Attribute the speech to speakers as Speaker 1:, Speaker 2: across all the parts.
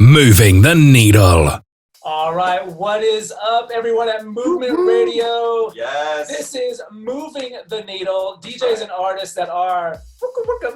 Speaker 1: Moving the needle.
Speaker 2: All right, what is up, everyone at Movement Radio?
Speaker 3: Yes.
Speaker 2: This is Moving the Needle. DJs and artists that are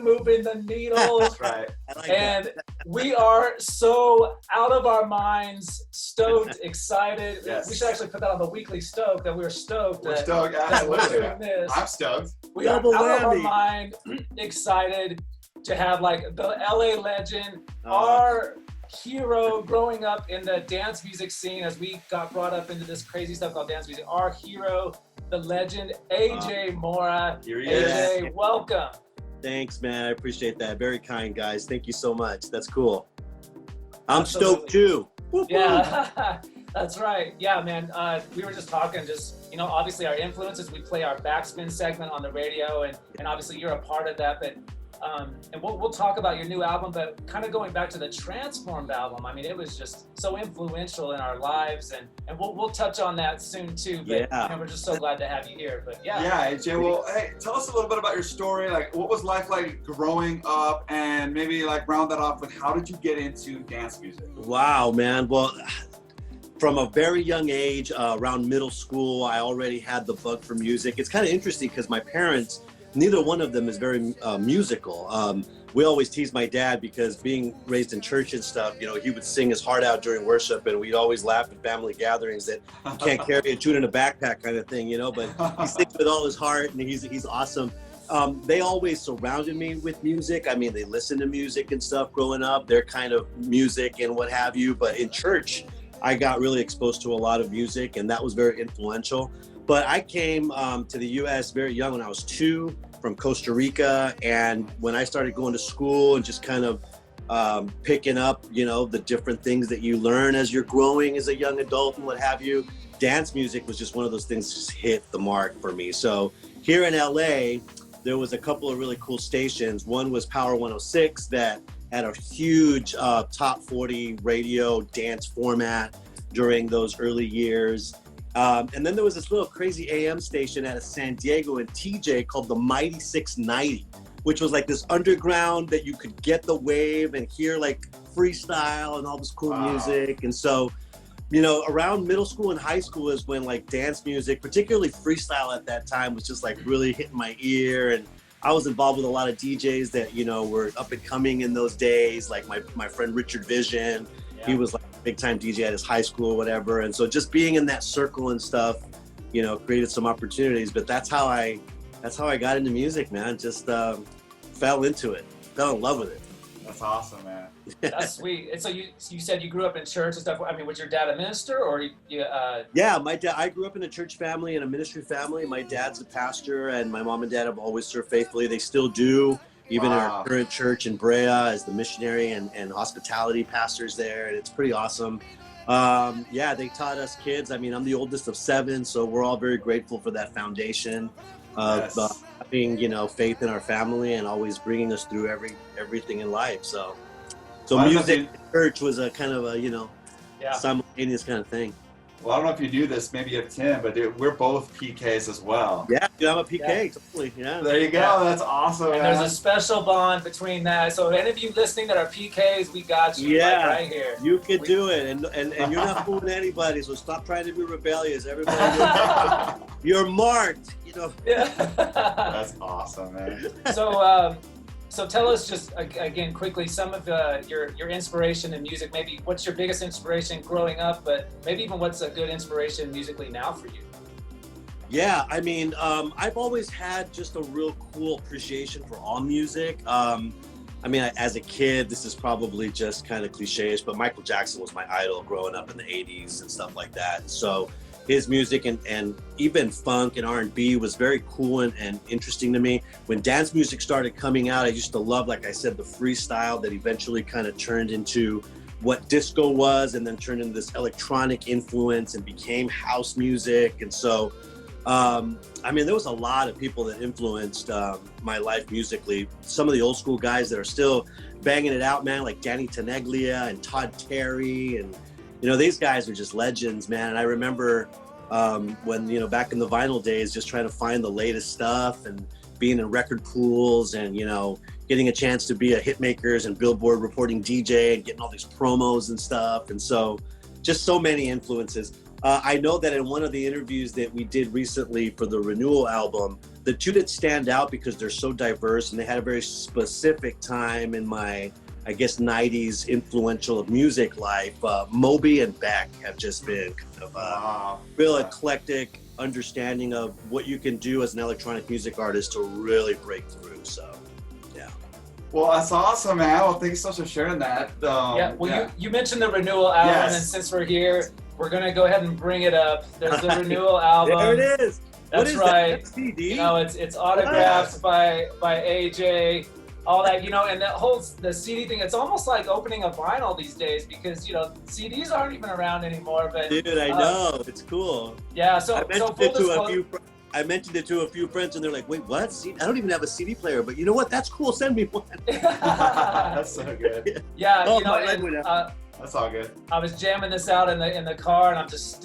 Speaker 2: moving the needle.
Speaker 3: That's right.
Speaker 2: And we are so out of our minds, stoked, excited.
Speaker 3: Yes.
Speaker 2: We should actually put that on the weekly stoke, that we're stoked.
Speaker 3: We're
Speaker 2: that-
Speaker 3: stoked.
Speaker 2: that we're
Speaker 3: Absolutely.
Speaker 2: doing this.
Speaker 3: I'm stoked.
Speaker 2: We are out
Speaker 4: Double
Speaker 2: of our
Speaker 4: whammy.
Speaker 2: mind, excited to have like the LA legend, our hero growing up in the dance music scene as we got brought up into this crazy stuff called dance music. Our hero, the legend, AJ Mora.
Speaker 3: Here he
Speaker 2: AJ,
Speaker 3: is.
Speaker 2: welcome.
Speaker 4: Thanks, man. I appreciate that. Very kind, guys. Thank you so much. That's cool. I'm
Speaker 2: Absolutely.
Speaker 4: stoked too. Woo-hoo.
Speaker 2: Yeah, that's right. Yeah, man. We were just talking, obviously our influences. We play our backspin segment on the radio, and obviously you're a part of that. But and we'll talk about your new album, but kind of going back to the Transformed album. I mean, it was just so influential in our lives, and we'll touch on that soon too. But
Speaker 4: Yeah.
Speaker 2: we're just so glad to have you here. But yeah.
Speaker 3: Yeah, AJ. Well, hey, tell us a little bit about your story. Like, what was life like growing up, and maybe like round that off with how did you get into dance music?
Speaker 4: Wow, man. Well, from a very young age, around middle school, I already had the bug for music. It's kind of interesting because my parents, neither one of them is very musical. We always tease my dad because being raised in church and stuff, he would sing his heart out during worship, and we'd always laugh at family gatherings that you can't carry a tune in a backpack kind of thing, but he sings with all his heart, and he's awesome. They always surrounded me with music. I mean, they listened to music and stuff growing up, their kind of music and what have you. But in church, I got really exposed to a lot of music, and that was very influential. But I came to the U.S. very young, when I was 2, from Costa Rica. And when I started going to school and just kind of picking up, the different things that you learn as you're growing as a young adult and what have you, dance music was just one of those things that just hit the mark for me. So here in L.A., there was a couple of really cool stations. One was Power 106 that had a huge top 40 radio dance format during those early years. And then there was this little crazy AM station out of San Diego and TJ called the Mighty 690, which was like this underground that you could get the wave and hear like freestyle and all this cool music. And so, around middle school and high school is when like dance music, particularly freestyle at that time, was just like really hitting my ear. And I was involved with a lot of DJs that, were up and coming in those days, like my friend Richard Vision.
Speaker 2: Yeah.
Speaker 4: He was like a big time DJ at his high school or whatever. And so just being in that circle and stuff, created some opportunities. But that's how I got into music, man. Just fell into it, fell in love with it.
Speaker 3: That's awesome, man.
Speaker 2: That's sweet. And so you said you grew up in church and stuff. I mean, was your dad a minister, or you?
Speaker 4: Yeah, my dad. I grew up in a church family and a ministry family. My dad's a pastor, and my mom and dad have always served faithfully. They still do, even in our current church in Brea, as the missionary and hospitality pastors there, and it's pretty awesome. They taught us kids. I mean, I'm the oldest of 7, so we're all very grateful for that foundation of having, faith in our family and always bringing us through everything in life. So music in church was a kind of a, simultaneous kind of thing.
Speaker 3: Well, I don't know if you do this, maybe you have Tim, but dude, we're both PKs as well.
Speaker 4: Yeah, dude, I'm a PK, totally. Yeah.
Speaker 3: There you go.
Speaker 2: Yeah.
Speaker 3: That's awesome,
Speaker 2: And
Speaker 3: man.
Speaker 2: there's a special bond between that. So any of you listening that are PKs, we got you right here.
Speaker 4: You could do it, and you're not fooling anybody. So stop trying to be rebellious. Everybody, you're marked.
Speaker 2: Yeah.
Speaker 3: That's awesome, man.
Speaker 2: So tell us just again quickly some of your inspiration in music. Maybe what's your biggest inspiration growing up, but maybe even what's a good inspiration musically now for you?
Speaker 4: Yeah, I mean, I've always had just a real cool appreciation for all music. As a kid, this is probably just kind of cliche-ish, but Michael Jackson was my idol growing up in the 80s and stuff like that. So his music and even funk and R&B was very cool and interesting to me. When dance music started coming out, I used to love, like I said, the freestyle that eventually kind of turned into what disco was, and then turned into this electronic influence and became house music. And so, there was a lot of people that influenced my life musically. Some of the old school guys that are still banging it out, man, like Danny Tenaglia and Todd Terry, and these guys are just legends, man. And I remember when, back in the vinyl days, just trying to find the latest stuff and being in record pools and, getting a chance to be a Hitmakers and Billboard reporting DJ and getting all these promos and stuff. And so just so many influences. I know that in one of the interviews that we did recently for the Renewal album, the two that stand out because they're so diverse and they had a very specific time in my, I guess, 90s influential music life, Moby and Beck have just been kind of a real eclectic understanding of what you can do as an electronic music artist to really break through. So, yeah.
Speaker 3: Well, that's awesome, man. Well, thanks so much for sharing that.
Speaker 2: You mentioned the Renewal album, and since we're here, we're gonna go ahead and bring it up. There's the Renewal album.
Speaker 4: There it is.
Speaker 2: That's right.
Speaker 4: That? CD?
Speaker 2: You know, it's autographed by AJ, all that. You know, and the CD thing. It's almost like opening a vinyl these days because CDs aren't even around anymore. But
Speaker 4: dude, I know, it's cool.
Speaker 2: Yeah. So
Speaker 4: I mentioned it to a few friends, and they're like, "Wait, what? I don't even have a CD player." But you know what? That's cool. Send me one.
Speaker 3: That's so good.
Speaker 2: Yeah.
Speaker 4: Oh,
Speaker 3: that's all good.
Speaker 2: I was jamming this out in the car, and I'm just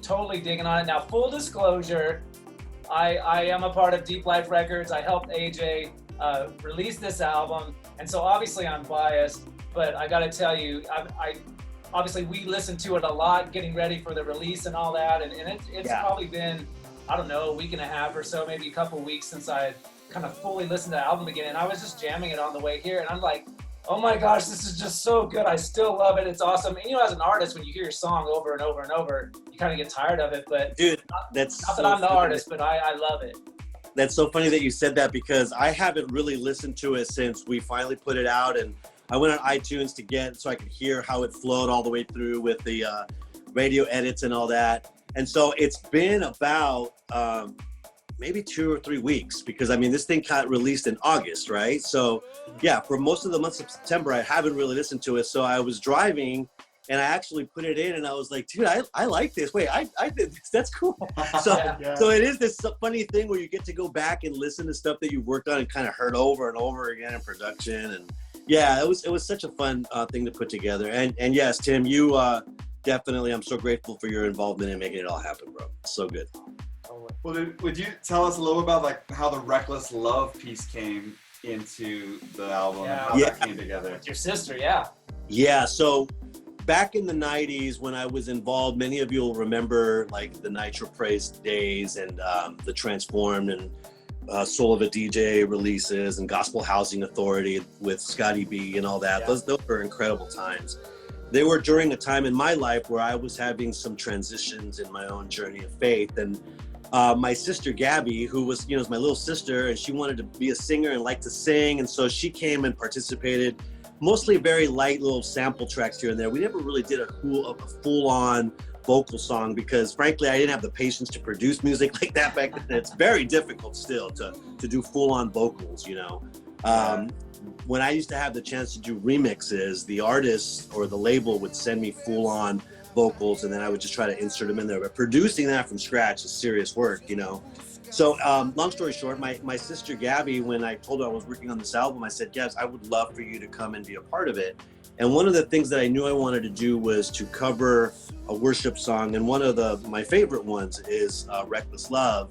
Speaker 2: totally digging on it. Now, full disclosure, I am a part of Deep Life Records. I helped AJ release this album, and so obviously I'm biased. But I got to tell you, I obviously we listened to it a lot, getting ready for the release and all that, and it's probably been, I don't know, a week and a half or so, maybe a couple weeks since I kind of fully listened to the album again. And I was just jamming it on the way here, and I'm like, oh my gosh, this is just so good. I still love it. It's awesome. And as an artist, when you hear your song over and over and over, you kind of get tired of it. But
Speaker 4: dude,
Speaker 2: that's not that I'm the artist, but I love it.
Speaker 4: That's so funny that you said that because I haven't really listened to it since we finally put it out, and I went on iTunes to get so I could hear how it flowed all the way through with the radio edits and all that. And so it's been about maybe 2 or 3 weeks because this thing got released in August, right? So yeah, for most of the months of September, I haven't really listened to it. So I was driving and I actually put it in and I was like, dude, I like this. Wait, I did this. That's cool. So so it is this funny thing where you get to go back and listen to stuff that you've worked on and kind of heard over and over again in production. And yeah, it was such a fun thing to put together. And yes, Tim, you definitely, I'm so grateful for your involvement in making it all happen, bro. So good.
Speaker 3: Well, would you tell us a little about like how the Reckless Love piece came into the album and how that came together?
Speaker 2: With your sister, yeah. Yeah,
Speaker 4: so back in the 90s when I was involved, many of you will remember like the Nitro Praise days and the Transform and Soul of a DJ releases and Gospel Housing Authority with Scotty B and all that. Yeah. Those were incredible times. They were during a time in my life where I was having some transitions in my own journey of faith. And my sister Gabby, who was, was my little sister, and she wanted to be a singer and like to sing. And so she came and participated, mostly very light little sample tracks here and there. We never really did a full-on vocal song because frankly, I didn't have the patience to produce music like that back then. It's very difficult still to do full-on vocals, When I used to have the chance to do remixes, the artist or the label would send me full-on vocals and then I would just try to insert them in there. But producing that from scratch is serious work, So long story short, my sister Gabby, when I told her I was working on this album, I said, Gabs, I would love for you to come and be a part of it. And one of the things that I knew I wanted to do was to cover a worship song. And one of my favorite ones is Reckless Love.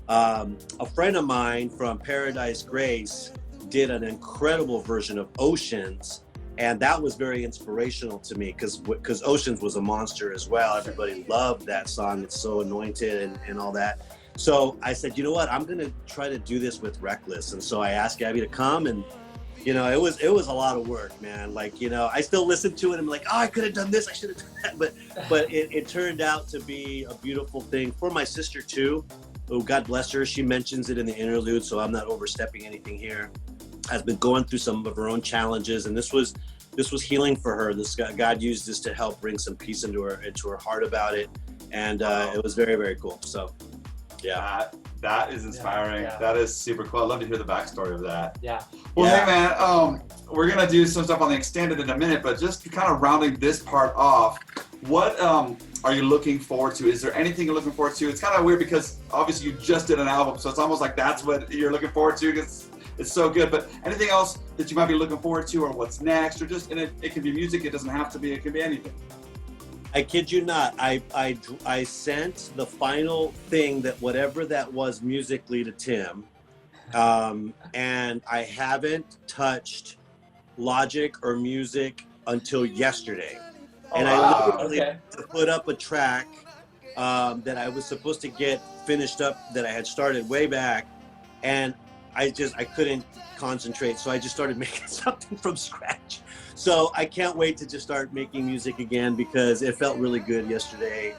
Speaker 4: A friend of mine from Paradise Grace did an incredible version of Oceans. And that was very inspirational to me because Oceans was a monster as well. Everybody loved that song. It's so anointed and all that. So I said, you know what? I'm going to try to do this with Reckless. And so I asked Gabby to come and, it was a lot of work, man. Like, I still listen to it and I'm like, oh, I could have done this. I should have done that. But it turned out to be a beautiful thing for my sister too. Oh, God bless her. She mentions it in the interlude, so I'm not overstepping anything here. Has been going through some of her own challenges, and this was healing for her. God used this to help bring some peace into her heart about it, and it was very, very cool. So, yeah,
Speaker 3: that is inspiring. Yeah. That is super cool. I'd love to hear the backstory of that.
Speaker 2: Yeah.
Speaker 3: Well, hey man, we're gonna do some stuff on the extended in a minute, but just kind of rounding this part off, what are you looking forward to? Is there anything you're looking forward to? It's kind of weird because obviously you just did an album, so it's almost like that's what you're looking forward to because it's so good. But anything else that you might be looking forward to, or what's next, or just it can be music. It doesn't have to be. It can be anything.
Speaker 4: I kid you not. I sent the final thing that whatever that was musically to Tim, And I haven't touched Logic or music until yesterday. And I literally to put up a track that I was supposed to get finished up, that I had started way back, and I couldn't concentrate, so I just started making something from scratch. So I can't wait to just start making music again, because it felt really good yesterday.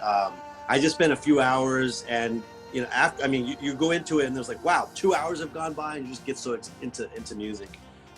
Speaker 4: I just spent a few hours, and you know, you go into it and there's like, wow, 2 hours have gone by, and you just get so into music.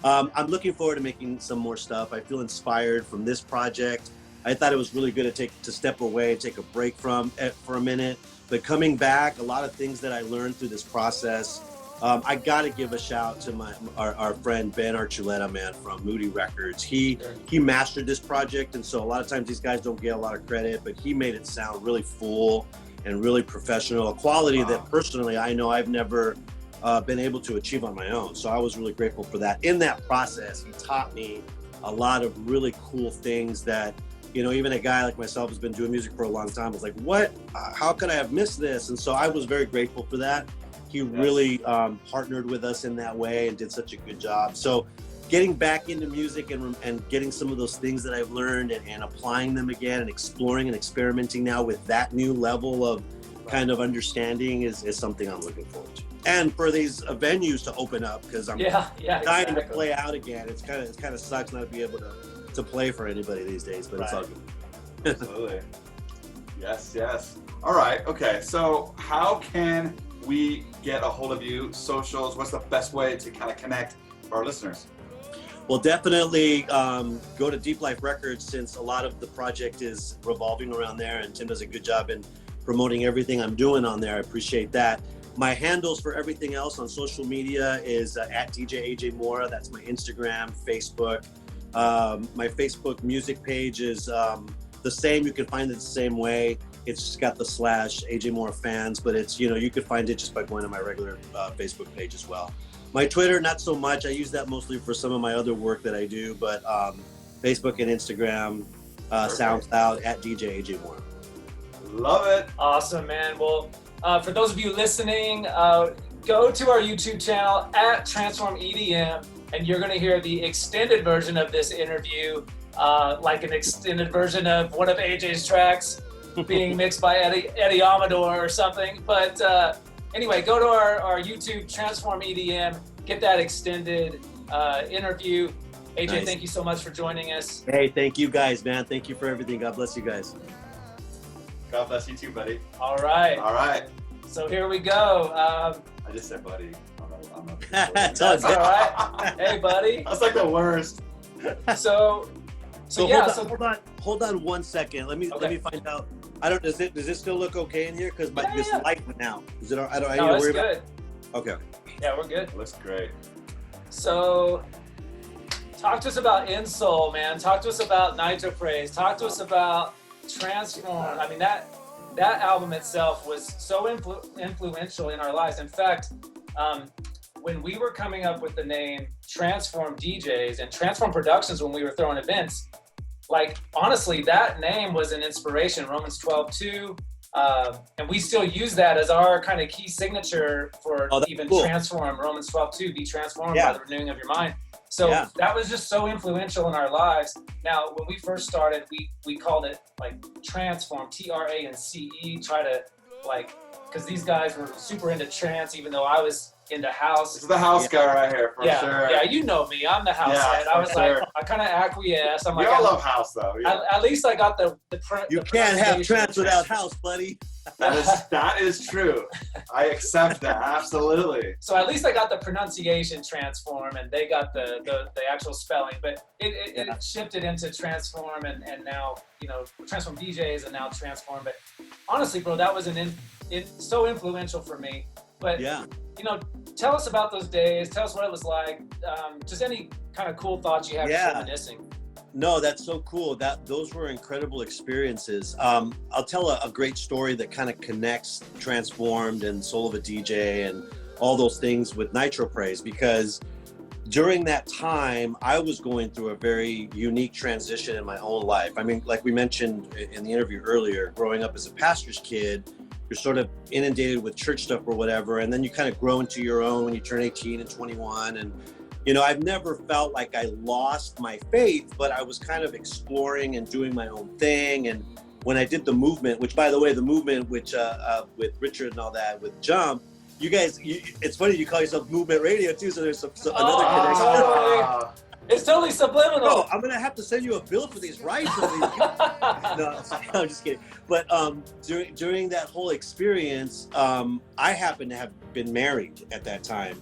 Speaker 4: I'm looking forward to making some more stuff. I feel inspired from this project. I thought it was really good to step away, take a break from it for a minute. But coming back, a lot of things that I learned through this process. I got to give a shout to our friend Ben Archuleta, man, from Moody Records. He mastered this project, and so a lot of times these guys don't get a lot of credit, but he made it sound really full and really professional, a quality that personally I know I've never been able to achieve on my own. So I was really grateful for that. In that process, he taught me a lot of really cool things that, you know, even a guy like myself who's been doing music for a long time was like, what? How could I have missed this? And so I was very grateful for that. He really partnered with us in that way and did such a good job. So getting back into music and getting some of those things that I've learned and applying them again and exploring and experimenting now with that new level of kind of understanding is something I'm looking forward to. And for these venues to open up, because I'm dying to play out again. It's kind of sucks not to be able to play for anybody these days, but it's all good.
Speaker 3: Absolutely. Yes. All right. Okay. So how can we get a hold of you? Socials? What's the best way to kind of connect for our listeners?
Speaker 4: Well, definitely go to Deep Life Records, since a lot of the project is revolving around there, and Tim does a good job in promoting everything I'm doing on there. I appreciate that. My handles for everything else on social media is at DJ AJ Mora. That's my Instagram, Facebook. My Facebook music page is the same. You can find it the same way. It's just got the / AJ Mora fans, but it's, you know, you could find it just by going to my regular Facebook page as well. My Twitter, not so much. I use that mostly for some of my other work that I do, but Facebook and Instagram, SoundCloud at DJ AJ Mora.
Speaker 3: Love it.
Speaker 2: Awesome, man. Well, for those of you listening, go to our YouTube channel at Transform EDM, and you're going to hear the extended version of this interview, like an extended version of one of AJ's tracks being mixed by Eddie Amador or something. But anyway, go to our YouTube, Transform EDM, get that extended interview. AJ, nice. Thank you so much for joining us.
Speaker 4: Hey, thank you guys, man. Thank you for everything. God bless you guys.
Speaker 3: God bless you too, buddy.
Speaker 2: All right. So here we go.
Speaker 3: I just said buddy.
Speaker 2: That's all right. Hey, buddy.
Speaker 3: That's like the worst.
Speaker 2: So
Speaker 4: hold on 1 second. Let me find out. I don't. Does it still look okay in here? Because this light went out. Is it? I need to worry about it. Okay.
Speaker 2: Yeah, we're good.
Speaker 3: It looks great.
Speaker 2: So, talk to us about Insole, man. Talk to us about Nitro Praise. Talk to us about Transform. I mean, that album itself was so influential in our lives. In fact, when we were coming up with the name Transform DJs and Transform Productions, when we were throwing events, like, honestly, that name was an inspiration. Romans 12:2, and we still use that as our kind of key signature for Transform. Romans 12:2, be transformed by the renewing of your mind. So that was just so influential in our lives. Now, when we first started, we called it like Transform, TRANCE, try to because these guys were super into trance, even though I was into house.
Speaker 3: This is the house guy right here, for sure.
Speaker 2: Yeah, you know me. I'm the house head. I was like, I kind of acquiesced. I'm
Speaker 3: we all love house, though. Yeah.
Speaker 2: At least I got the
Speaker 4: You can't have trance without house, buddy.
Speaker 3: That is true. I accept that, absolutely.
Speaker 2: So at least I got the pronunciation Transform, and they got the actual spelling. But it shifted into Transform, and now, you know, Transform DJs, and now Transform. But honestly, bro, that was so influential for me. But you know, tell us about those days. Tell us what it was like. Just any kind of cool thoughts you have reminiscing.
Speaker 4: No, that's so cool. Those were incredible experiences. I'll tell a great story that kind of connects Transformed and Soul of a DJ and all those things with Nitro Praise, because during that time, I was going through a very unique transition in my own life. I mean, like we mentioned in the interview earlier, growing up as a pastor's kid, you're sort of inundated with church stuff or whatever, and then you kind of grow into your own when you turn 18 and 21. And I've never felt like I lost my faith, but I was kind of exploring and doing my own thing. And when I did the movement, which, by the way, the movement, which with Richard and all that, with Jump, you guys, it's funny you call yourself Movement Radio too, so there's another connection.
Speaker 2: Totally. It's totally subliminal.
Speaker 4: Bro, I'm gonna have to send you a bill for these rights. No, I'm just kidding. But during that whole experience, I happened to have been married at that time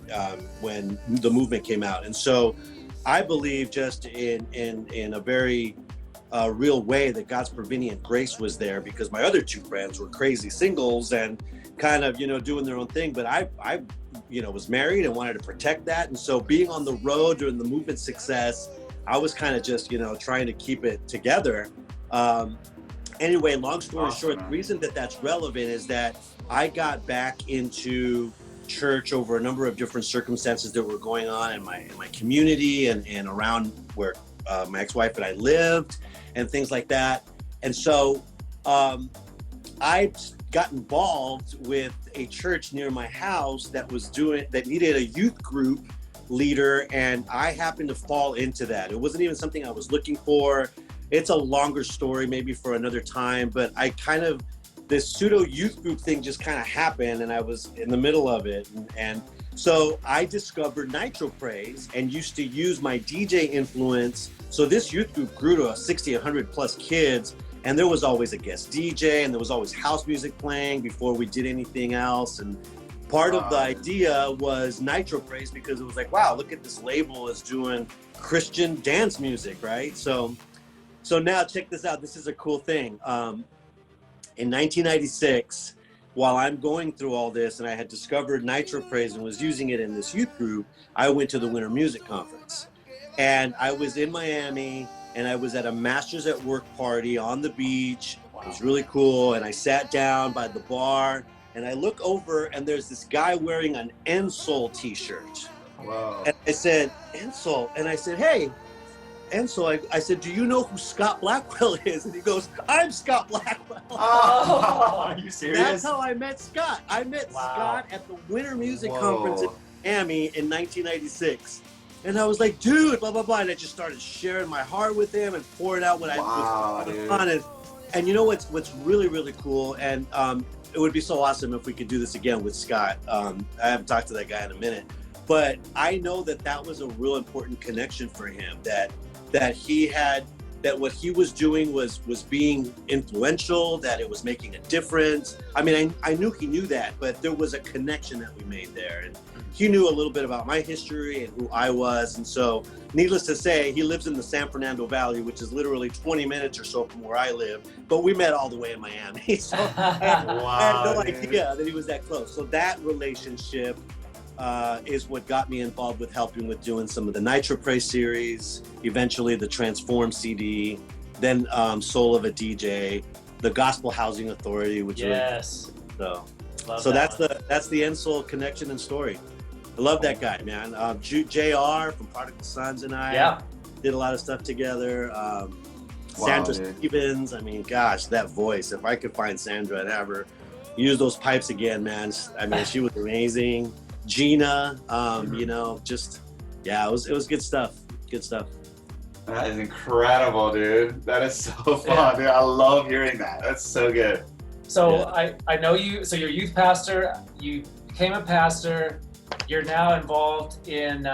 Speaker 4: when the movement came out, and so I believe just in a very real way that God's prevenient grace was there, because my other two friends were crazy singles and kind of doing their own thing, but I was married and wanted to protect that. And so being on the road during the movement success, I was kind of just trying to keep it together. Anyway, long story short, the reason that that's relevant is that I got back into church over a number of different circumstances that were going on in my community and around where my ex-wife and I lived and things like that. And so I got involved with a church near my house that needed a youth group leader, and I happened to fall into that. It wasn't even something I was looking for. It's a longer story, maybe for another time, but this pseudo youth group thing just kind of happened, and I was in the middle of it. And so I discovered Nitro Praise and used to use my DJ influence. So this youth group grew to 60, 100 plus kids. And there was always a guest DJ, and there was always house music playing before we did anything else. And part of the idea was Nitro Praise, because it was like, wow, look at this label is doing Christian dance music, right? So now check this out. This is a cool thing. In 1996, while I'm going through all this, and I had discovered Nitro Praise and was using it in this youth group, I went to the Winter Music Conference. And I was in Miami, and I was at a Masters at Work party on the beach. It was really cool. And I sat down by the bar, and I look over, and there's this guy wearing an Ensol t-shirt.
Speaker 3: Wow.
Speaker 4: And I said, Ensol. And I said, hey, Ensol, I said, do you know who Scott Blackwell is? And he goes, I'm Scott Blackwell.
Speaker 3: Oh, are you serious?
Speaker 4: That's how I met Scott. I met Scott at the Winter Music Conference in Miami in 1996. And I was like, dude, blah, blah, blah. And I just started sharing my heart with him and pouring out what I was on. And you know what's really, really cool? And it would be so awesome if we could do this again with Scott. I haven't talked to that guy in a minute. But I know that was a real important connection for him, that what he was doing was being influential, that it was making a difference. I mean, I knew he knew that, but there was a connection that we made there. And he knew a little bit about my history and who I was. And so, needless to say, he lives in the San Fernando Valley, which is literally 20 minutes or so from where I live. But we met all the way in Miami. So I had no idea that he was that close. So that relationship is what got me involved with helping with doing some of the Nitro Praise series, eventually the Transform CD, then Soul of a DJ, the Gospel Housing Authority, which
Speaker 2: yes.
Speaker 4: So that's the Ensol connection and story. I love that guy, man. JR from Prodigal Sons and I did a lot of stuff together. Sandra Stevens, I mean, gosh, that voice. If I could find Sandra and have her use those pipes again, man. I mean, she was amazing. Gina, it was good stuff. Good stuff.
Speaker 3: That is incredible, dude. That is so fun, dude. I love hearing that. That's so good.
Speaker 2: So I know you, so you're a youth pastor, you became a pastor, you're now involved in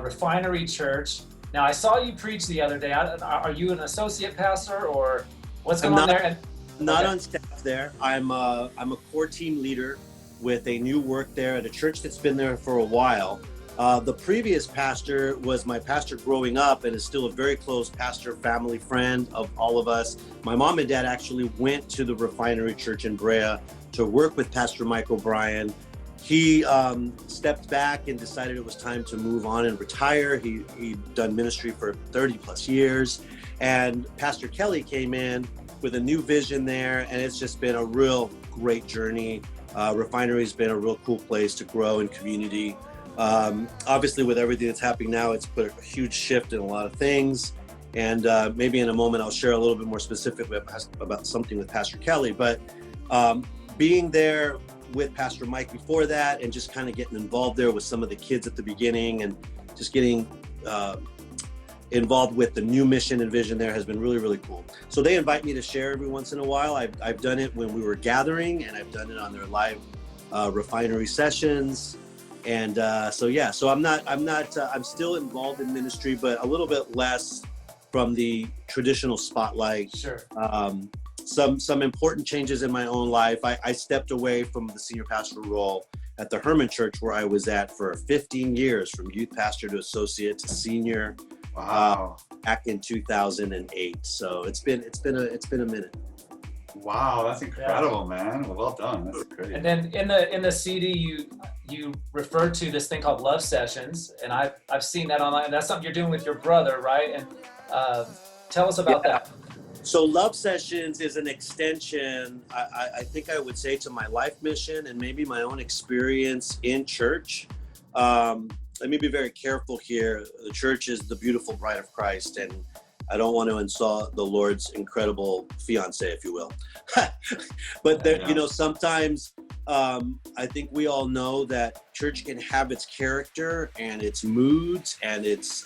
Speaker 2: Refinery Church. Now I saw you preach the other day. Are you an associate pastor or what's going on there?
Speaker 4: Not on staff there. I'm a core team leader with a new work there at a church that's been there for a while. The previous pastor was my pastor growing up and is still a very close pastor, family friend of all of us. My mom and dad actually went to the Refinery Church in Brea to work with Pastor Mike O'Brien. He stepped back and decided it was time to move on and retire. He'd done ministry for 30 plus years. And Pastor Kelly came in with a new vision there, and it's just been a real great journey. Refinery's been a real cool place to grow in community. Obviously, with everything that's happening now, it's put a huge shift in a lot of things. And maybe in a moment, I'll share a little bit more specifically about something with Pastor Kelly. But being there with Pastor Mike before that, and just kind of getting involved there with some of the kids at the beginning, and just getting involved with the new mission and vision there has been really, really cool. So they invite me to share every once in a while. I've done it when we were gathering, and I've done it on their live refinery sessions. And so I'm still involved in ministry, but a little bit less from the traditional spotlight.
Speaker 2: Sure.
Speaker 4: Some important changes in my own life. I stepped away from the senior pastoral role at the Herman Church, where I was at for 15 years, from youth pastor to associate to senior.
Speaker 3: Wow.
Speaker 4: Back in 2008. So it's been a minute.
Speaker 3: Wow, that's incredible, man. Well done. That's great.
Speaker 2: And then in the CD, you referred to this thing called Love Sessions, and I've seen that online. That's something you're doing with your brother, right? And tell us about that.
Speaker 4: So Love Sessions is an extension, I think I would say, to my life mission and maybe my own experience in church. Let me be very careful here. The church is the beautiful bride of Christ, and I don't want to insult the Lord's incredible fiance, if you will. But there, sometimes I think we all know that church can have its character and its moods and its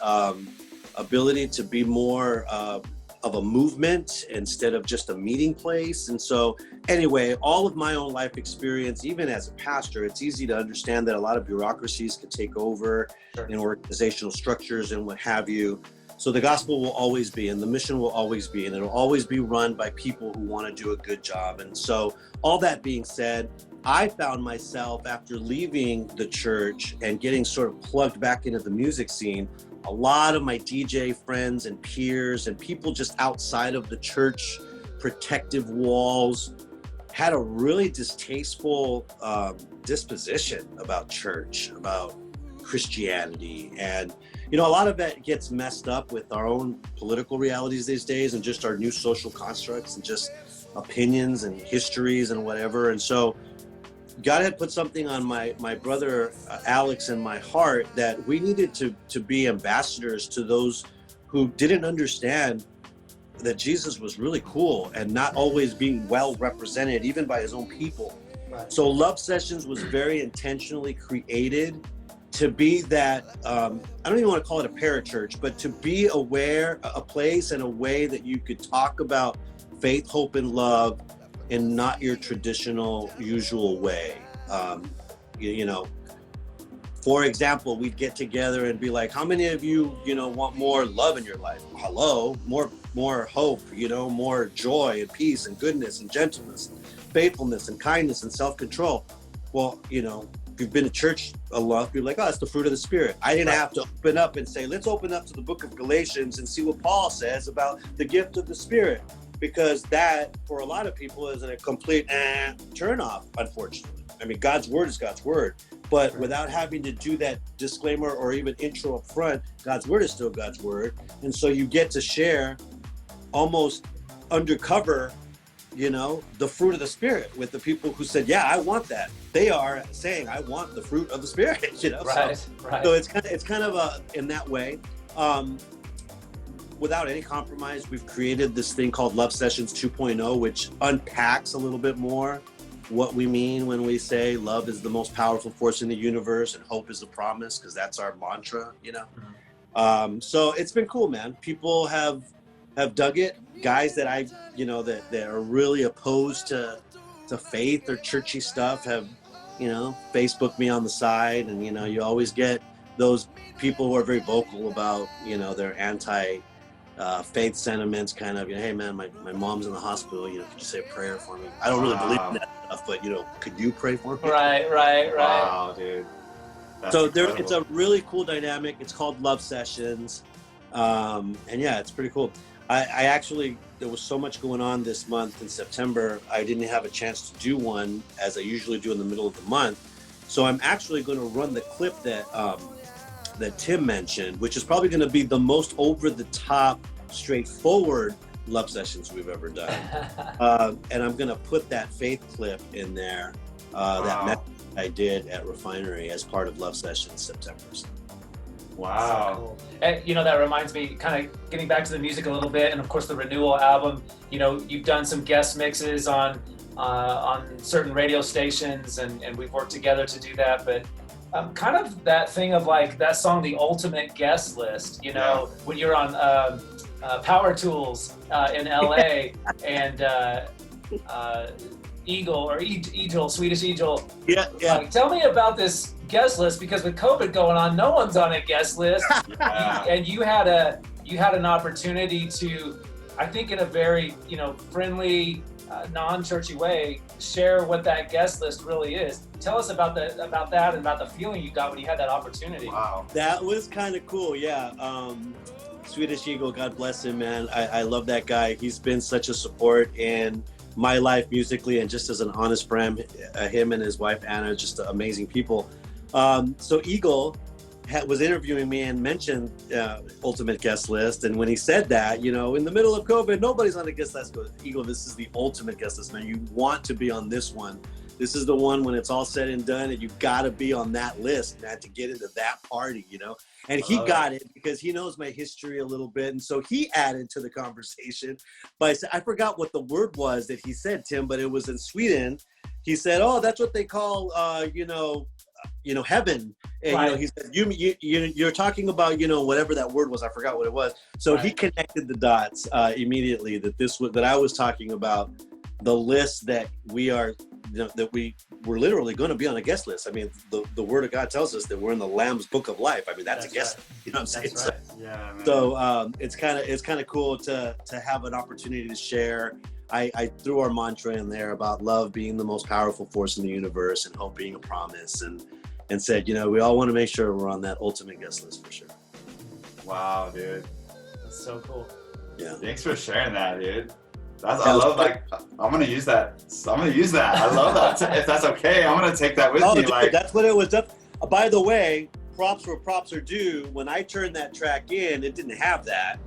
Speaker 4: ability to be more of a movement instead of just a meeting place. And so anyway, all of my own life experience, even as a pastor, it's easy to understand that a lot of bureaucracies can take over in organizational structures and what have you. So the gospel will always be, and the mission will always be, and it'll always be run by people who want to do a good job. And so all that being said, I found myself, after leaving the church and getting sort of plugged back into the music scene, a lot of my DJ friends and peers and people just outside of the church protective walls had a really distasteful disposition about church, about Christianity. And, a lot of that gets messed up with our own political realities these days, and just our new social constructs and just opinions and histories and whatever. And so God had put something on my brother Alex and my heart, that we needed to be ambassadors to those who didn't understand that Jesus was really cool and not always being well represented even by his own people. Right. So Love Sessions was very intentionally created to be that, I don't even want to call it a parachurch, but to be a place and a way that you could talk about faith, hope, and love in not your traditional, usual way. For example, we'd get together and be like, how many of you, want more love in your life? Hello, more hope, more joy and peace and goodness and gentleness, and faithfulness and kindness and self-control. Well, if you've been to church a lot, you're like, oh, that's the fruit of the Spirit. I didn't have to open up and say, let's open up to the book of Galatians and see what Paul says about the gift of the Spirit. Because that, for a lot of people, is a complete turn-off, unfortunately. I mean, God's word is God's word. But without having to do that disclaimer or even intro up front, God's word is still God's word. And so you get to share almost undercover, the fruit of the Spirit with the people who said, yeah, I want that. They are saying, I want the fruit of the Spirit,
Speaker 2: Right.
Speaker 4: So it's kind of in that way. Without any compromise, we've created this thing called Love Sessions 2.0, which unpacks a little bit more what we mean when we say love is the most powerful force in the universe and hope is the promise, because that's our mantra, So it's been cool, man. People have dug it. Guys that that are really opposed to faith or churchy stuff have, Facebooked me on the side, and you always get those people who are very vocal about, their faith sentiments, kind of, hey man, my mom's in the hospital, could you say a prayer for me? I don't really believe in that stuff, but could you pray for me?
Speaker 2: Right.
Speaker 3: Wow, dude. That's incredible.
Speaker 4: It's a really cool dynamic. It's called Love Sessions. And yeah, it's pretty cool. I actually, there was so much going on this month in September, I didn't have a chance to do one as I usually do in the middle of the month. So I'm actually going to run the clip that Tim mentioned, which is probably going to be the most over-the-top, straightforward Love Sessions we've ever done. And I'm going to put that faith clip in there, that message I did at Refinery as part of Love Sessions September.
Speaker 3: Wow.
Speaker 2: So cool. And, that reminds me, kind of getting back to the music a little bit, and of course the Renewal album, you've done some guest mixes on on certain radio stations, and we've worked together to do that. But kind of that thing of like that song, The Ultimate Guest List, you know, when you're on Power Tools in LA and Eagle or Eagle, Swedish Eagle.
Speaker 4: Yeah.
Speaker 2: Like, tell me about this guest list, because with COVID going on, no one's on a guest list. And you had an opportunity to, I think in a very, you know, friendly, non-churchy way, share what that guest list really is. Tell us about that and about the feeling you got when you had that opportunity.
Speaker 3: Wow.
Speaker 4: That was kind of cool, yeah. Swedish Eagle, God bless him, man. I love that guy. He's been such a support in my life musically, and just as an honest friend. Him and his wife Anna, just amazing people. So Eagle was interviewing me and mentioned ultimate guest list, and when he said that, you know, in the middle of COVID, nobody's on a guest list. Eagle, this is the ultimate guest list, man. You want to be on this one. This is the one when it's all said and done, and you got to be on that list, man, to get into that party, you know. And he got it because he knows my history a little bit, and so he added to the conversation. But I forgot what the word was that he said, Tim, but it was in Sweden. He said, "Oh, that's what they call, you know, heaven." And
Speaker 2: right.
Speaker 4: You know, he said, "You're talking about, you know, whatever that word was. I forgot what it was." So he connected the dots immediately that I was talking about the list that we are. You know, that we were literally going to be on a guest list. I mean, the Word of God tells us that we're in the Lamb's Book of Life. I mean, that's a guest. Right. You know what I'm saying?
Speaker 2: Right.
Speaker 3: Yeah. Man.
Speaker 4: So it's kind of cool to have an opportunity to share. I threw our mantra in there about love being the most powerful force in the universe and hope being a promise, and said, you know, we all want to make sure we're on that ultimate guest list for sure.
Speaker 3: Wow, dude.
Speaker 2: That's so cool.
Speaker 3: Yeah. Thanks for sharing that, dude. I love, like, I'm gonna use that. I love that. If that's okay, I'm gonna take that with me.
Speaker 4: Dude,
Speaker 3: like,
Speaker 4: that's what it was. By the way, props where props are due. When I turned that track in, it didn't have that.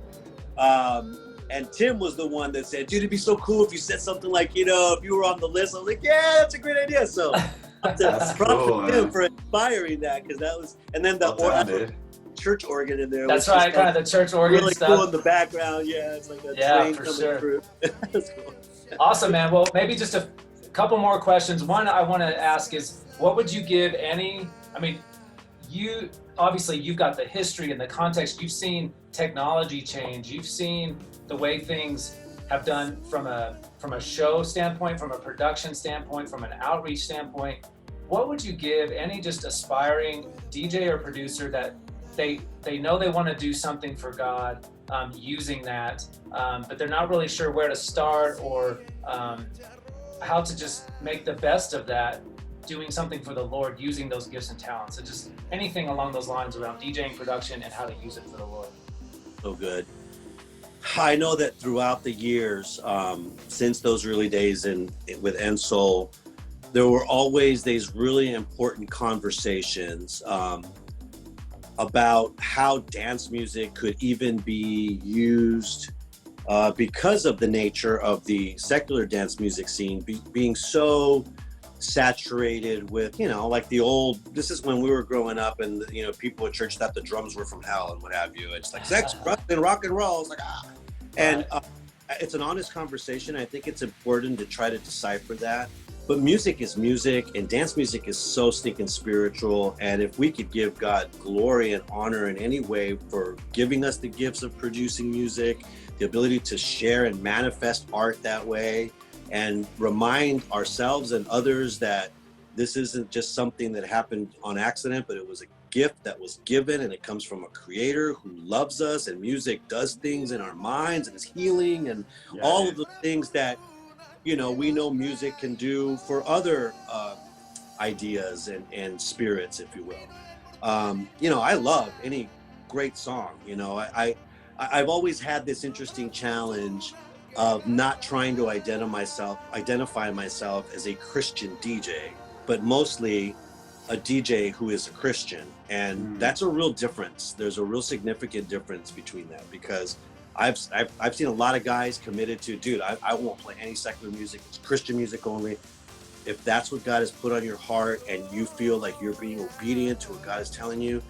Speaker 4: And Tim was the one that said, "Dude, it'd be so cool if you said something like, you know, if you were on the list." I was like, "Yeah, that's a great idea." So, props
Speaker 3: cool,
Speaker 4: to Tim for inspiring that, because that was. And then the church organ in there.
Speaker 2: That's right, kind of the church organ
Speaker 4: really
Speaker 2: stuff.
Speaker 4: Cool in the background. Yeah, it's like a train
Speaker 2: for
Speaker 4: coming
Speaker 2: sure.
Speaker 4: through. That's cool.
Speaker 2: Awesome, man. Well, maybe just a couple more questions. One I want to ask is, what would you give I mean, you've got the history and the context. You've seen technology change. You've seen the way things have done from a show standpoint, from a production standpoint, from an outreach standpoint. What would you give any just aspiring DJ or producer that they know they want to do something for God using that, but they're not really sure where to start or how to just make the best of that, doing something for the Lord using those gifts and talents? So just anything along those lines around DJing, production, and how to use it for the Lord.
Speaker 4: So good. I know that throughout the years, since those early days with Ensoul, there were always these really important conversations about how dance music could even be used because of the nature of the secular dance music scene being so saturated with, you know, like this is when we were growing up, and, you know, people at church thought the drums were from hell and what have you. It's like sex, rock and roll. It's like, And it's an honest conversation. I think it's important to try to decipher that. But music is music, and dance music is so stinking spiritual. And if we could give God glory and honor in any way for giving us the gifts of producing music, the ability to share and manifest art that way, and remind ourselves and others that this isn't just something that happened on accident, but it was a gift that was given, and it comes from a creator who loves us, and music does things in our minds and is healing, and all of the things that, you know, we know music can do for other ideas and spirits, if you will. You know, I love any great song. You know, I've always had this interesting challenge of not trying to identify myself as a Christian DJ, but mostly a DJ who is a Christian. And that's a real difference. There's a real significant difference between that, because I've seen a lot of guys committed to, dude, I won't play any secular music. It's Christian music only. If that's what God has put on your heart and you feel like you're being obedient to what God is telling you,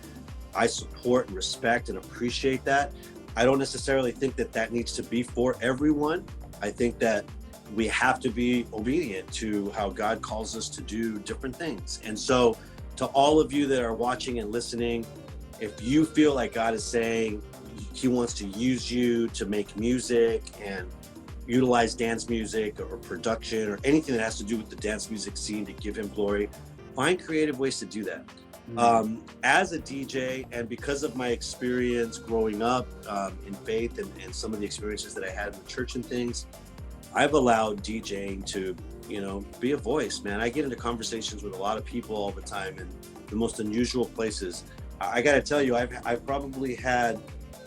Speaker 4: I support and respect and appreciate that. I don't necessarily think that needs to be for everyone. I think that we have to be obedient to how God calls us to do different things. And so to all of you that are watching and listening, if you feel like God is saying he wants to use you to make music and utilize dance music or production or anything that has to do with the dance music scene to give him glory, find creative ways to do that. As a DJ, and because of my experience growing up in faith and some of the experiences that I had in the church and things, I've allowed DJing to, be a voice, man. I get into conversations with a lot of people all the time in the most unusual places. I got to tell you, I've probably had,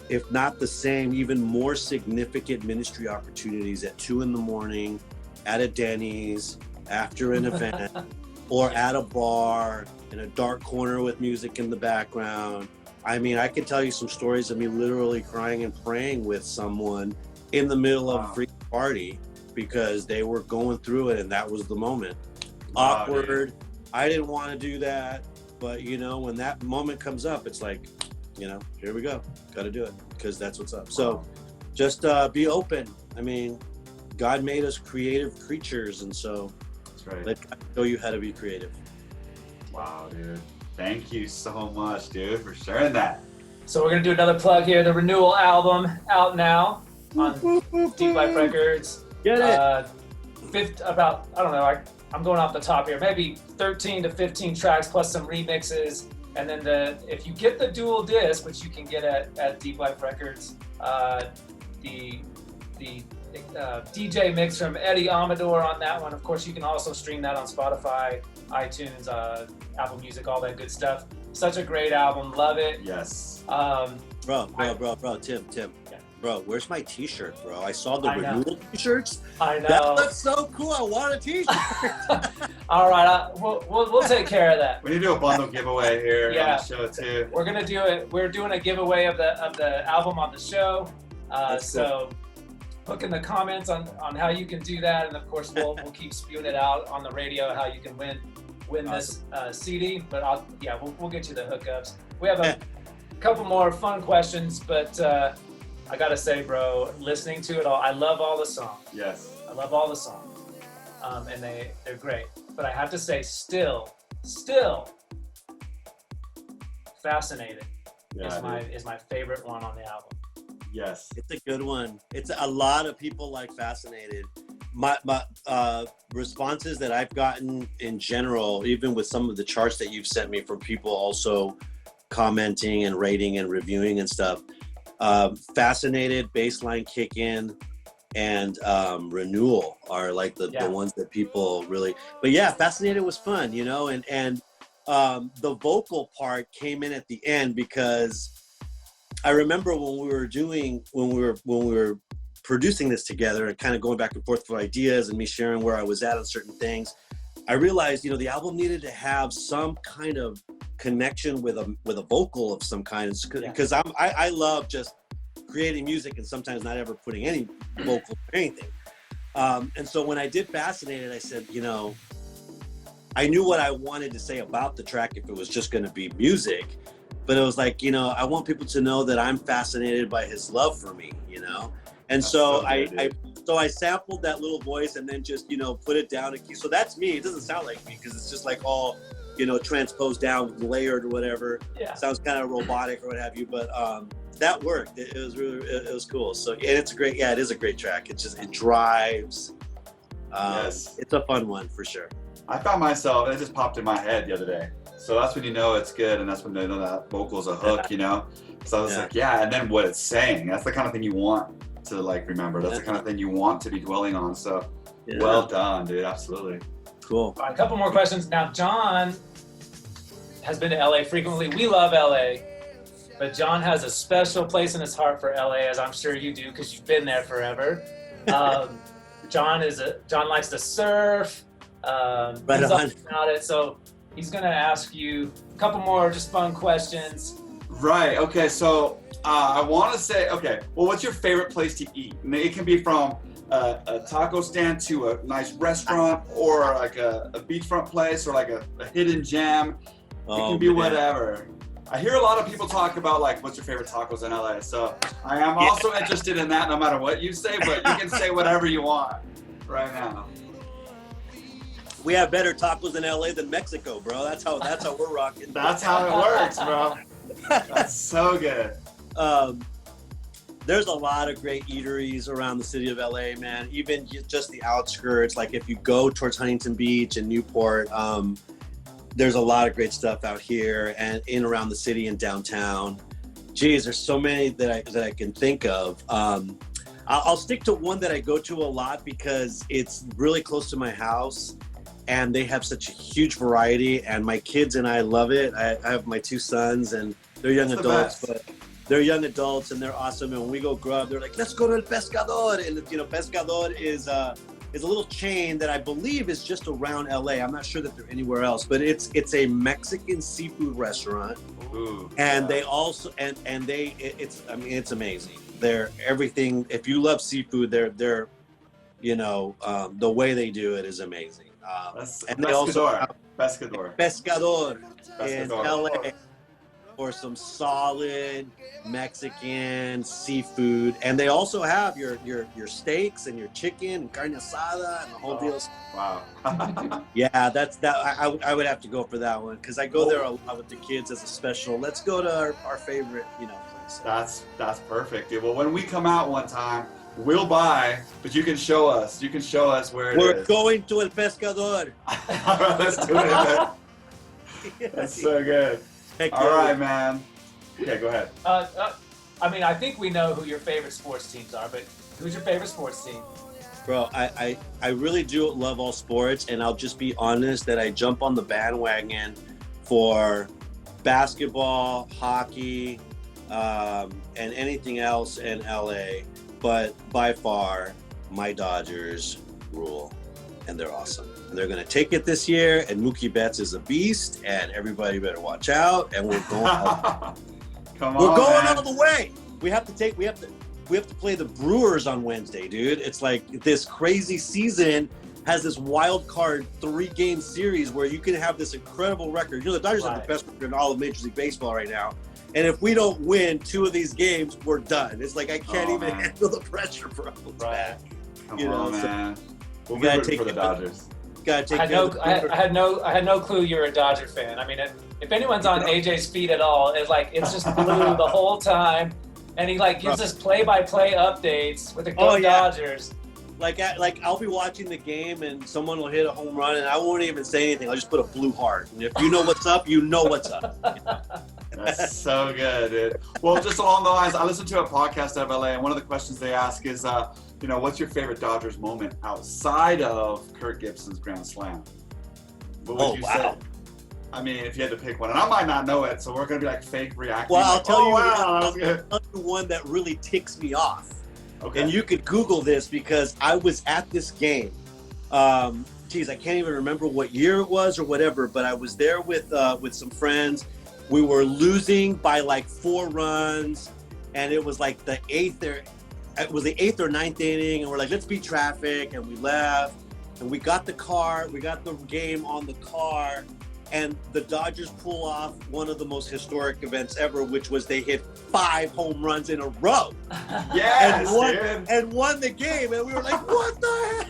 Speaker 4: if not the same, even more significant ministry opportunities at 2 a.m, at a Denny's, after an event, or at a bar, in a dark corner with music in the background. I mean, I can tell you some stories of me literally crying and praying with someone in the middle of a free party because they were going through it and that was the moment.
Speaker 3: Wow,
Speaker 4: Awkward.
Speaker 3: dude.
Speaker 4: I didn't want to do that. But, when that moment comes up, it's like, here we go. Got to do it because that's what's up. So just be open. I mean, God made us creative creatures. And so
Speaker 3: That's right.
Speaker 4: let God show you how to be creative.
Speaker 3: Wow, dude. Thank you so much, dude, for sharing that.
Speaker 2: So we're gonna do another plug here. The Renewal album out now on Deep Life Records.
Speaker 4: Get it.
Speaker 2: I'm going off the top here. Maybe 13 to 15 tracks plus some remixes. And then if you get the dual disc, which you can get at Deep Life Records, the DJ mix from Eddie Amador on that one. Of course, you can also stream that on Spotify, iTunes, Apple Music, all that good stuff. Such a great album. Love it.
Speaker 3: Yes.
Speaker 4: Bro, Tim.
Speaker 2: Yeah.
Speaker 4: Bro, where's my t-shirt, bro? I saw the
Speaker 2: I know.
Speaker 4: Renewal t-shirts.
Speaker 2: I know.
Speaker 4: That looks so cool. I want a t-shirt.
Speaker 2: All right, we'll take care of that.
Speaker 3: We need to do a bundle giveaway here
Speaker 2: Yeah.
Speaker 3: on the show too.
Speaker 2: We're gonna do it. We're doing a giveaway of the album on the show. So look in the comments on how you can do that, and of course we'll keep spewing it out on the radio how you can win this CD. But we'll get you the hookups. We have a couple more fun questions, but I gotta say, bro, listening to it all, I love all the songs.
Speaker 3: Yes.
Speaker 2: I love all the songs, and they're great. But I have to say, still, Fascinated is my favorite one on the album.
Speaker 3: Yes.
Speaker 4: It's a good one. It's a lot of people like Fascinated. My responses that I've gotten in general, even with some of the charts that you've sent me from people also commenting and rating and reviewing and stuff, Fascinated, Baseline Kick In, and Renewal are like the ones that people really. But yeah, Fascinated was fun, and the vocal part came in at the end because I remember when we were producing this together and kind of going back and forth for ideas and me sharing where I was at on certain things, I realized, the album needed to have some kind of connection with a vocal of some kind, because I love just creating music and sometimes not ever putting any vocal or anything. And so when I did Fascinated, I said, I knew what I wanted to say about the track if it was just going to be music. But it was like, I want people to know that I'm fascinated by his love for me, And so I sampled that little voice and then just, put it down. So that's me. It doesn't sound like me because it's just like all, transposed down, layered or whatever.
Speaker 2: Yeah.
Speaker 4: Sounds kind of robotic or what have you. But that worked. It was cool. So and it is a great track. It drives.
Speaker 3: Yes.
Speaker 4: It's a fun one for sure.
Speaker 3: I found myself, it just popped in my head the other day. So that's when you know it's good, and that's when you know that vocal's a hook, So I was like, and then what it's saying, that's the kind of thing you want to remember. That's the kind of thing you want to be dwelling on. So well done, dude, absolutely.
Speaker 4: Cool.
Speaker 2: A couple more questions. Now, John has been to LA frequently. We love LA, but John has a special place in his heart for LA, as I'm sure you do, because you've been there forever. John likes to surf.
Speaker 4: Right
Speaker 2: he's
Speaker 4: on.
Speaker 2: all about it. So he's gonna ask you a couple more just fun questions.
Speaker 3: Right. Okay. So I want to say, what's your favorite place to eat? And it can be from a taco stand to a nice restaurant, or like a beachfront place, or like a hidden gem. It can be whatever. I hear a lot of people talk about what's your favorite tacos in LA. So I am also interested in that, no matter what you say, but you can say whatever you want. right now.
Speaker 4: We have better tacos in LA than Mexico, bro. That's how we're rocking.
Speaker 3: That's how it works, bro. That's so good.
Speaker 4: There's a lot of great eateries around the city of LA, man. Even just the outskirts, like if you go towards Huntington Beach and Newport, there's a lot of great stuff out here and in around the city and downtown. Geez, there's so many that I can think of. I'll stick to one that I go to a lot because it's really close to my house and they have such a huge variety and my kids and I love it. I have my 2 sons and they're young adults, but they're young adults and they're awesome. And when we go grub, they're like, let's go to El Pescador. And Pescador is a little chain that I believe is just around LA. I'm not sure that they're anywhere else, but it's a Mexican seafood restaurant.
Speaker 3: Ooh,
Speaker 4: and they also it's amazing. They're everything. If you love seafood, they're the way they do it is amazing. And they also have Pescador in LA for some solid Mexican seafood, and they also have your steaks and your chicken and carne asada and the whole deal.
Speaker 3: Wow.
Speaker 4: Yeah, that's that. I would have to go for that one because I go there a lot with the kids as a special. Let's go to our favorite, place.
Speaker 3: That's perfect, dude. Well, when we come out one time, we'll buy, but you can show us. You can show us where it is.
Speaker 4: We're going to El Pescador.
Speaker 3: All right, let's do it, man. That's so good. All right, man. Okay, go ahead.
Speaker 2: I think we know who your favorite sports teams are, but who's your favorite sports team?
Speaker 4: Bro, I really do love all sports, and I'll just be honest that I jump on the bandwagon for basketball, hockey, and anything else in LA. But by far, my Dodgers rule, and they're awesome. And they're going to take it this year, and Mookie Betts is a beast, and everybody better watch out. And we're going all the way. We have to play the Brewers on Wednesday, dude. It's like this crazy season has this wild card 3-game series where you can have this incredible record. The Dodgers have the best record in all of Major League Baseball right now. And if we don't win 2 of these games, we're done. It's like I can't even handle the pressure, bro.
Speaker 3: Right. Come on, man. We'll be rooting for the Dodgers.
Speaker 2: I had no clue you're a Dodger fan. I mean, if anyone's on AJ's feed at all, it's just blue the whole time, and he gives us play-by-play updates with the Dodgers.
Speaker 4: Like I'll be watching the game and someone will hit a home run and I won't even say anything. I'll just put a blue heart. And if you know what's up, you know what's up.
Speaker 3: That's so good, dude. Well, just along the lines, I listened to a podcast out of LA, and one of the questions they ask is, what's your favorite Dodgers moment outside of Kirk Gibson's Grand Slam? What would you say? I mean, if you had to pick one, and I might not know it, so we're gonna be fake reacting.
Speaker 4: Well, I'll tell you one that really ticks me off. Okay. And you could Google this because I was at this game. I can't even remember what year it was or whatever, but I was there with some friends. We were losing by 4 runs, and it was the 8th or 9th inning, and we're like, let's beat traffic, and we left, and we got the game on the car, and the Dodgers pull off one of the most historic events ever, which was they hit 5 home runs in a row.
Speaker 3: Yes,
Speaker 4: and won the game, and we were like, what the heck?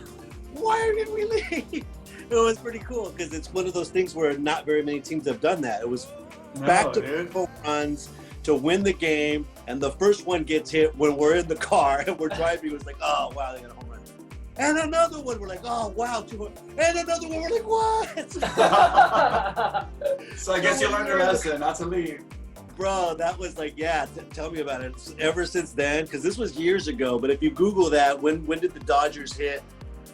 Speaker 4: Why did we leave? It was pretty cool because it's one of those things where not very many teams have done that. It was back-to-back home runs to win the game, and the first one gets hit when we're in the car and we're driving. It was like, oh wow, they got a home run. And another one, we're like, oh wow, 2 more. And another one, we're like, what?
Speaker 3: So I guess you learned your lesson, not to leave.
Speaker 4: Bro, that was tell me about it. Ever since then, because this was years ago, but if you Google that, when did the Dodgers hit?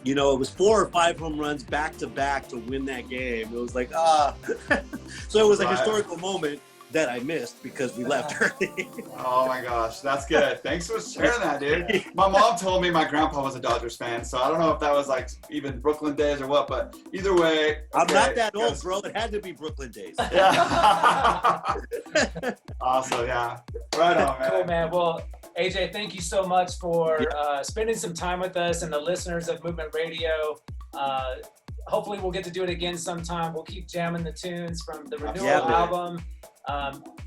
Speaker 4: It was 4 or 5 home runs back to back to win that game. It was like, So it was a historical moment that I missed because we left early. Oh
Speaker 3: my gosh, that's good. Thanks for sharing that, dude. My mom told me my grandpa was a Dodgers fan, so I don't know if that was even Brooklyn days or what, but either way.
Speaker 4: I'm not that old, bro. It had to be Brooklyn days.
Speaker 3: Yeah. Awesome, yeah. Right on, man.
Speaker 2: Cool, man. Well, AJ, thank you so much for spending some time with us and the listeners of Movement Radio. Hopefully we'll get to do it again sometime. We'll keep jamming the tunes from the Renewal album.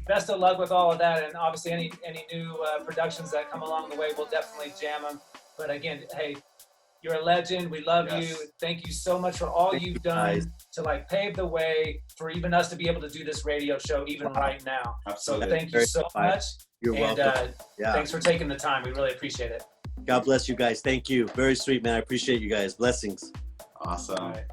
Speaker 2: Best of luck with all of that, and obviously any new productions that come along the way, we'll definitely jam them. But again, hey, You're a legend. We love
Speaker 3: Yes.
Speaker 2: you. Thank you so much for all you've done
Speaker 4: guys.
Speaker 2: to like pave the way for even us to be able to do this radio show even right now.
Speaker 3: Absolutely.
Speaker 2: So thank you so much.
Speaker 4: You're
Speaker 2: And
Speaker 4: welcome. Yeah.
Speaker 2: thanks for taking the time. We really appreciate it.
Speaker 4: God bless you guys. Thank you. Very sweet, man. I appreciate you guys. Blessings.
Speaker 3: Awesome.
Speaker 2: All right.